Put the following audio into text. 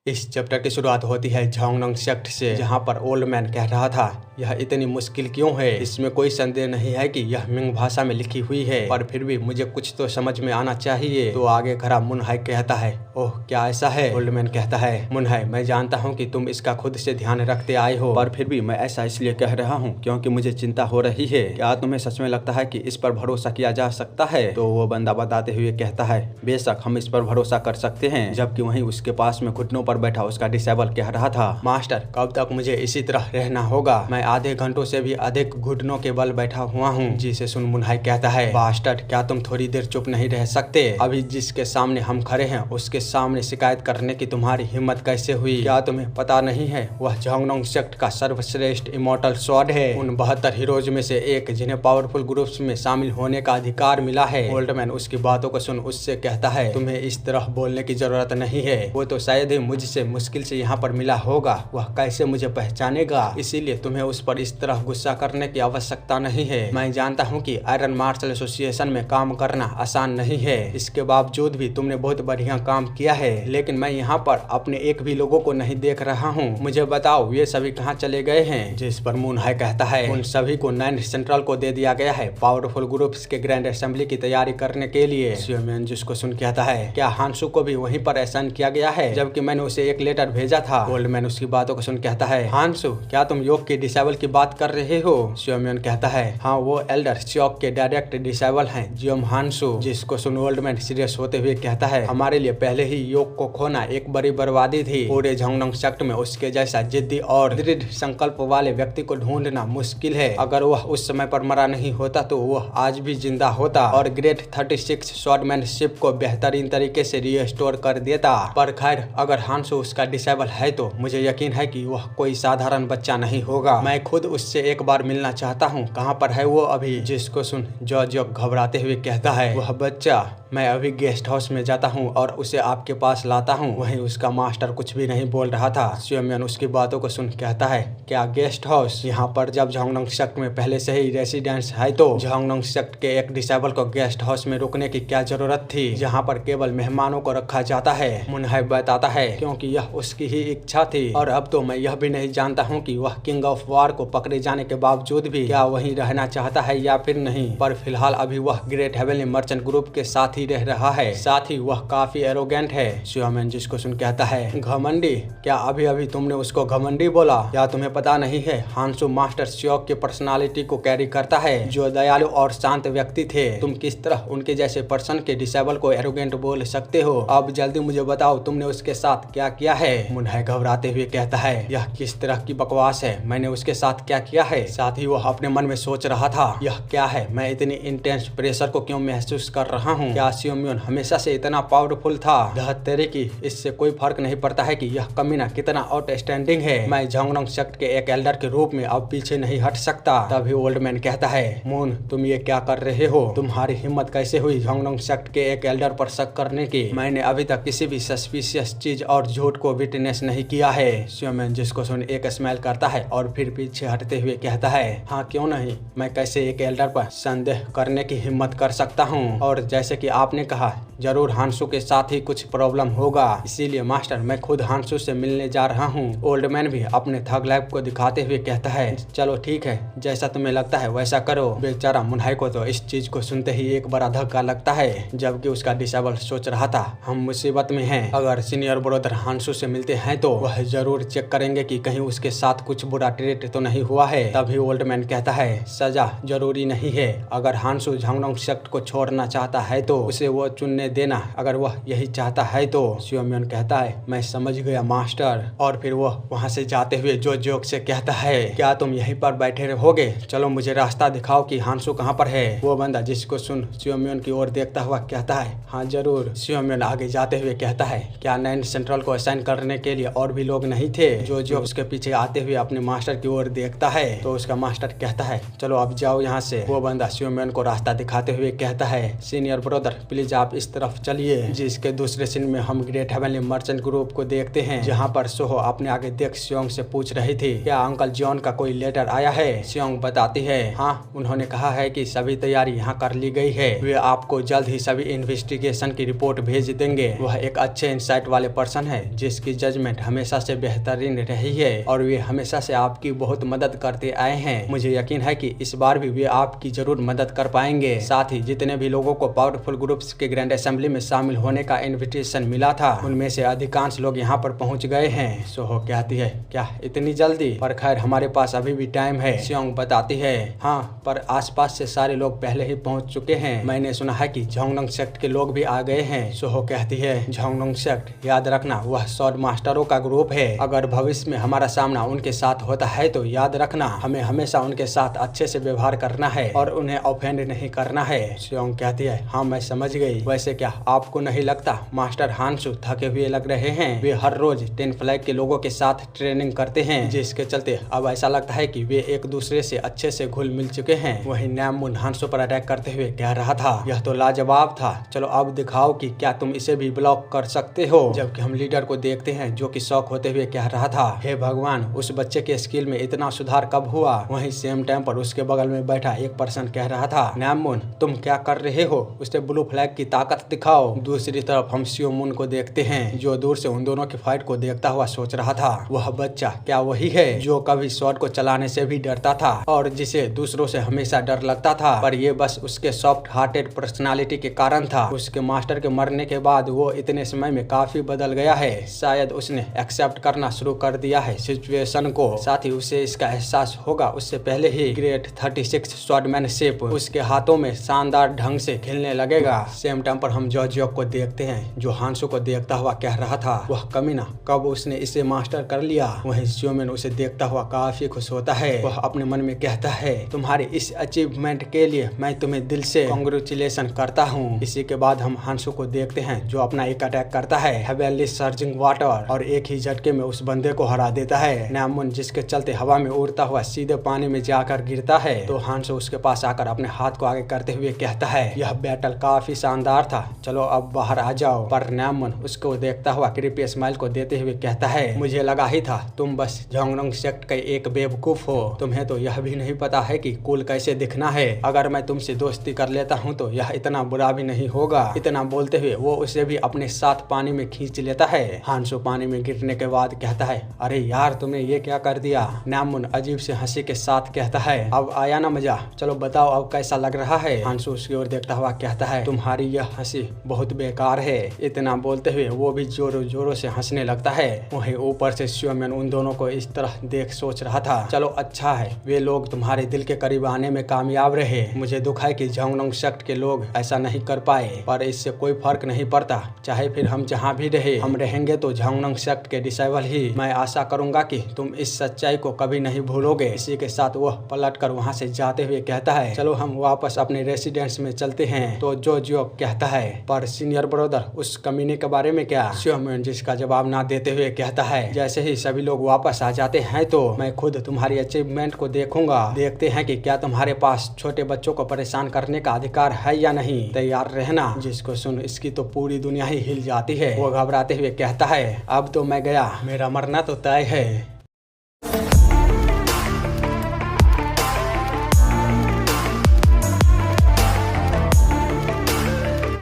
इस चैप्टर की शुरुआत होती है झांगनंग सेक्ट से, जहां पर ओल्ड मैन कह रहा था यह इतनी मुश्किल क्यों है। इसमें कोई संदेह नहीं है कि यह मिंग भाषा में लिखी हुई है, पर फिर भी मुझे कुछ तो समझ में आना चाहिए। तो आगे खड़ा मुनहाई कहता है, ओह क्या ऐसा है। ओल्ड मैन कहता है, मुनहाई मैं जानता हूँ कि तुम इसका खुद से ध्यान रखते आए हो, पर फिर भी मैं ऐसा इसलिए कह रहा हूँ क्योंकि मुझे चिंता हो रही है। क्या तुम्हें सच में लगता है कि इस पर भरोसा किया जा सकता है। तो वो बंदा बताते हुए कहता है, बेशक हम इस पर भरोसा कर सकते हैं। जबकि वहीं उसके पास में घुटनों पर बैठा उसका डिसेबल कह रहा था, मास्टर कब तक मुझे इसी तरह रहना होगा। मैं आधे घंटों से भी अधिक घुटनों के बल बैठा हुआ हूँ। जिसे सुन मुनहाई कहता है, बास्टर्ड क्या तुम थोड़ी देर चुप नहीं रह सकते। अभी जिसके सामने हम खड़े हैं उसके सामने शिकायत करने की तुम्हारी हिम्मत कैसे हुई। क्या तुम्हें पता नहीं है वह झांगनंग सेक्ट का सर्वश्रेष्ठ इमोर्टल स्वॉर्ड है, उन 72 हीरोज में से एक जिन्हें पावरफुल ग्रुप्स में शामिल होने का अधिकार मिला है। ओल्ड मैन उसकी बातों को सुन उससे कहता है, तुम्हें इस तरह बोलने की जरूरत नहीं है। वो तो शायद ही मुझसे मुश्किल से यहाँ पर मिला होगा, वह कैसे मुझे पहचानेगा। इसीलिए तुम्हें उस पर इस तरह गुस्सा करने की आवश्यकता नहीं है। मैं जानता हूँ कि आयरन मार्शल एसोसिएशन में काम करना आसान नहीं है, इसके बावजूद भी तुमने बहुत बढ़िया काम किया है। लेकिन मैं यहाँ पर अपने एक भी लोगों को नहीं देख रहा हूँ। मुझे बताओ ये सभी कहाँ चले गए हैं। जिस पर मुनहाई कहता है, उन सभी को 9 सेंट्रल को दे दिया गया है पावरफुल ग्रुप्स के ग्रैंड असेंबली की तैयारी करने के लिए। शियोमियन जिसको सुन कहता है, क्या हांसू को भी वहीं पर असाइन किया गया है, जबकि मैंने उसे एक लेटर भेजा था। ओल्ड मैन उसकी बातों को सुन कहता है, हांसू क्या तुम योग के डिसेबल की बात कर रहे हो। शियोमियन कहता है, हाँ वो एल्डर श्योक के डायरेक्ट डिसेबल हैं जियोम हांसू। जिसको सुन ओल्ड मैन सीरियस होते हुए कहता है, हमारे लिए पहले ही योग को खोना एक बड़ी बर्बादी थी। पूरे झांगनंग सेक्ट में उसके जैसा जिद्दी और दृढ़ संकल्प वाले व्यक्ति को ढूंढना मुश्किल है। अगर वह उस समय पर मरा नहीं होता तो वह आज भी जिंदा होता और ग्रेट 36 स्वॉर्डमैनशिप को बेहतरीन तरीके से रिस्टोर कर देता। पर खैर अगर हांसू उसका डिसेबल है तो मुझे यकीन है कि वह कोई साधारण बच्चा नहीं होगा। मैं खुद उससे एक बार मिलना चाहता हूँ। कहाँ पर है वो अभी। जिसको सुन जो घबराते हुए कहता है, वह बच्चा मैं अभी गेस्ट हाउस में जाता हूँ और उसे आपके पास लाता हूँ। वहीं उसका मास्टर कुछ भी नहीं बोल रहा था। शियोमियन उसकी बातों को सुन कहता है, क्या गेस्ट हाउस। यहाँ पर जब झांगनंग सेक्ट में पहले से ही रेसिडेंस है तो झांगनंग सेक्ट के एक डिसेबल को गेस्ट हाउस में रुकने की क्या जरूरत थी, जहाँ पर केवल मेहमानों को रखा जाता है। मुनहाई बताता है, क्योंकि यह उसकी ही इच्छा थी और अब तो मैं यह भी नहीं जानता हूँ कि वह किंग ऑफ वार को पकड़े जाने के बावजूद भी क्या वहीं रहना चाहता है या फिर नहीं। पर फिलहाल अभी वह ग्रेट हेवनली मर्चेंट ग्रुप के साथ ही रह रहा है। साथ ही वह काफी एरोगेंट है। शियोमियन जिसको सुन कहता है, घमंडी। क्या अभी अभी तुमने उसको घमंडी बोला। क्या तुम्हें पता नहीं है हांसू मास्टर श्योक की पर्सनालिटी को कैरी करता है, जो दयालु और शांत व्यक्ति थे। तुम किस तरह उनके जैसे पर्सन के डिसेबल को एरोगेंट बोल सकते हो। अब जल्दी मुझे बताओ तुमने उसके साथ क्या किया है। मुनहाई घबराते हुए कहता है, यह किस तरह की बकवास है। मैंने उसके साथ क्या किया है। साथ ही वह अपने मन में सोच रहा था, यह क्या है, मैं इतनी इंटेंस प्रेशर को क्यों महसूस कर रहा हूँ। क्या शियोमियन हमेशा से इतना पावरफुल था। तेरे की इससे कोई फर्क नहीं पड़ता है कि यह कमीना कितना आउटस्टैंडिंग है। मैं झांगनंग सेक्ट के एक एल्डर के रूप में अब पीछे नहीं हट सकता। तभी ओल्ड मैन कहता है, मून तुम ये क्या कर रहे हो। तुम्हारी हिम्मत कैसे हुई झांगनंग सेक्ट के एक एल्डर पर शक करने की। मैंने अभी तक किसी भी सस्पिशियस चीज और झूठ को विटनेस नहीं किया है। शियोमियन जिसको सुन एक स्माइल करता है और फिर पीछे हटते हुए कहता है, हाँ क्यों नहीं, मैं कैसे एक एल्डर पर संदेह करने की हिम्मत कर सकता हूँ। और जैसे कि आपने कहा जरूर हांसू के साथ ही कुछ प्रॉब्लम होगा, इसीलिए मास्टर मैं खुद हांसू से मिलने जा रहा हूँ। ओल्ड मैन भी अपने थग लाइफ को दिखाते हुए कहता है, चलो ठीक है, जैसा तुम्हें लगता है वैसा करो। बेचारा मुनहाई को तो इस चीज को सुनते ही एक बड़ा धक्का लगता है, जबकि उसका डिसेबल सोच रहा था, हम मुसीबत में हैं। अगर सीनियर ब्रदर हांसू से मिलते हैं तो वह जरूर चेक करेंगे कि कहीं उसके साथ कुछ बुरा ट्रीट तो नहीं हुआ है। तभी ओल्ड मैन कहता है, सजा जरूरी नहीं है। अगर हांसू झांगनंग सेक्ट को छोड़ना चाहता है तो उसे वो चुनने देना, अगर वह यही चाहता है तो। शियोमियन कहता है, मैं समझ गया मास्टर। और फिर वह वहाँ से जाते हुए जो जोक से कहता है, क्या तुम यहीं पर बैठे रहोगे, चलो मुझे रास्ता दिखाओ कि हांसू कहाँ पर है। वो बंदा जिसको सुन शियोमियन की ओर देखता हुआ कहता है, हाँ जरूर। शियोमियन आगे जाते हुए कहता है, क्या 9 सेंट्रल को असाइन करने के लिए और भी लोग नहीं थे। जो उसके पीछे आते हुए अपने मास्टर की ओर देखता है तो उसका मास्टर कहता है, चलो अब जाओ यहाँ से। वो बंदा शियोमियन को रास्ता दिखाते हुए कहता है, सीनियर ब्रदर प्लीज आप इस तरफ चलिए। जिसके दूसरे सीन में हम ग्रेट हेवनली मर्चेंट ग्रुप को देखते हैं, जहाँ पर सोहो अपने आगे देख सियोंग से पूछ रही थी क्या अंकल जॉन का कोई लेटर आया है। सियोंग बताती है हाँ, उन्होंने कहा है कि सभी तैयारी यहाँ कर ली गई है, वे आपको जल्द ही सभी इन्वेस्टिगेशन की रिपोर्ट भेज देंगे। वह एक अच्छे इंसाइट वाले पर्सन है जिसकी जजमेंट हमेशा से बेहतरीन रही है और वे हमेशा से आपकी बहुत मदद करते आए हैं। मुझे यकीन है कि इस बार भी वे आपकी जरूर मदद कर पाएंगे। साथ ही जितने भी लोगों को पावरफुल ग्रुप्स के ग्रैंड असेंबली में शामिल होने का इन्विटेशन मिला था, उनमें से अधिकांश लोग यहाँ पर पहुँच गए हैं। सोहो कहती है क्या इतनी जल्दी? पर खैर हमारे पास अभी भी टाइम है। सियोंग बताती है हाँ, पर आसपास से सारे लोग पहले ही पहुँच चुके हैं। मैंने सुना है कि झोंगनोंग सेक्ट के लोग भी आ गए हैं। सोहो कहती है झोंगनोंग सेक्ट, याद रखना वह स्वॉर्ड मास्टरों का ग्रुप है। अगर भविष्य में हमारा सामना उनके साथ होता है तो याद रखना हमें हमेशा उनके साथ अच्छे से व्यवहार करना है और उन्हें ऑफेंड नहीं करना है। सियोंग कहती है हाँ मैं समझ गई। वैसे क्या आपको नहीं लगता मास्टर हानसू थके हुए लग रहे हैं? वे हर रोज 10 फ्लैग के लोगों के साथ ट्रेनिंग करते हैं, जिसके चलते अब ऐसा लगता है कि वे एक दूसरे से अच्छे से घुल मिल चुके हैं। वहीं नाममुन हानसू पर अटैक करते हुए कह रहा था यह तो लाजवाब था, चलो अब दिखाओ कि क्या तुम इसे भी ब्लॉक कर सकते हो। जबकि हम लीडर को देखते हैं जो कि शौक होते हुए कह रहा था हे भगवान, उस बच्चे के स्किल में इतना सुधार कब हुआ। वहीं सेम टाइम पर उसके बगल में बैठा एक पर्सन कह रहा था नाममुन तुम क्या कर रहे हो, उसे ब्लू फ्लैग की ताकत दिखाओ। दूसरी तरफ हम सियोमुन को देखते हैं जो दूर से उन दोनों की फाइट को देखता हुआ सोच रहा था वह बच्चा क्या वही है जो कभी स्वॉर्ड को चलाने से भी डरता था और जिसे दूसरों से हमेशा डर लगता था, पर ये बस उसके सॉफ्ट हार्टेड पर्सनालिटी के कारण था। उसके मास्टर के मरने के बाद वो इतने समय में काफी बदल गया है। शायद उसने एक्सेप्ट करना शुरू कर दिया है सिचुएशन को। साथ ही उसे इसका एहसास होगा उससे पहले ही ग्रेट 36 स्वॉर्डमैनशिप उसके हाथों में शानदार ढंग से खिलने लगेगा। सेम टाइम पर हम जॉर्जियो को देखते हैं जो हांसू को देखता हुआ कह रहा था वह कमीना कब उसने इसे मास्टर कर लिया। वहीं सियोमिन उसे देखता हुआ काफी खुश होता है। वह अपने मन में कहता है तुम्हारे इस अचीवमेंट के लिए मैं तुम्हें दिल से कांग्रेचुलेशन करता हूँ। इसी के बाद हम हांसू को देखते हैं जो अपना एक अटैक करता है हेवनली सर्जिंग वाटर और एक ही झटके में उस बंदे को हरा देता है नाममुन, जिसके चलते हवा में उड़ता हुआ सीधे पानी में जाकर गिरता है। तो हांसू उसके पास आकर अपने हाथ को आगे करते हुए कहता है यह बैटल काफी शानदार था, चलो अब बाहर आ जाओ। पर नाममुन उसको देखता हुआ क्रीपी स्माइल को देते हुए कहता है मुझे लगा ही था तुम बस झोंगनोंग सेक्ट का एक बेवकूफ हो, तुम्हें तो यह भी नहीं पता है कि कूल कैसे दिखना है। अगर मैं तुमसे दोस्ती कर लेता हूँ तो यह इतना बुरा भी नहीं होगा। इतना बोलते हुए वो उसे भी अपने साथ पानी में खींच लेता है। हांसू पानी में गिरने के बाद कहता है अरे यार तुमने ये क्या कर दिया। नाममुन अजीब से हंसी के साथ कहता है अब आया ना मजा, चलो बताओ अब कैसा लग रहा है। हांसू उसकी ओर देखता हुआ कहता है तुम्हारी यह हंसी बहुत बेकार है। इतना बोलते हुए वो भी जोरों जोरों से हंसने लगता है। वहीं ऊपर से सियोमिन उन दोनों को इस तरह देख सोच रहा था चलो अच्छा है वे लोग तुम्हारे दिल के करीब आने में कामयाब रहे। मुझे दुख है कि झोंगनोंग सेक्ट के लोग ऐसा नहीं कर पाए, पर इससे कोई फर्क नहीं पड़ता। चाहे फिर हम जहाँ भी रहे हम रहेंगे तो झोंगनोंग सेक्ट के डिसाइबल ही। मैं आशा करूंगा कि तुम इस सच्चाई को कभी नहीं भूलोगे। इसी के साथ वह पलट कर वहाँ से जाते हुए कहता है चलो हम वापस अपने रेसिडेंस में चलते हैं। तो जो कहता है पर सीनियर ब्रदर उस कमीने के बारे में क्या। सियोमिन जिसका जवाब ना देते हुए कहता है जैसे ही सभी लोग वापस आ जाते हैं तो मैं खुद तुम्हारी अचीवमेंट को देखूंगा। देखते हैं कि क्या तुम्हारे पास छोटे बच्चों को परेशान करने का अधिकार है या नहीं। तैयार रहना। जिसको सुन इसकी तो पूरी दुनिया ही हिल जाती है। वो घबराते हुए कहता है अब तो मैं गया, मेरा मरना तो तय है।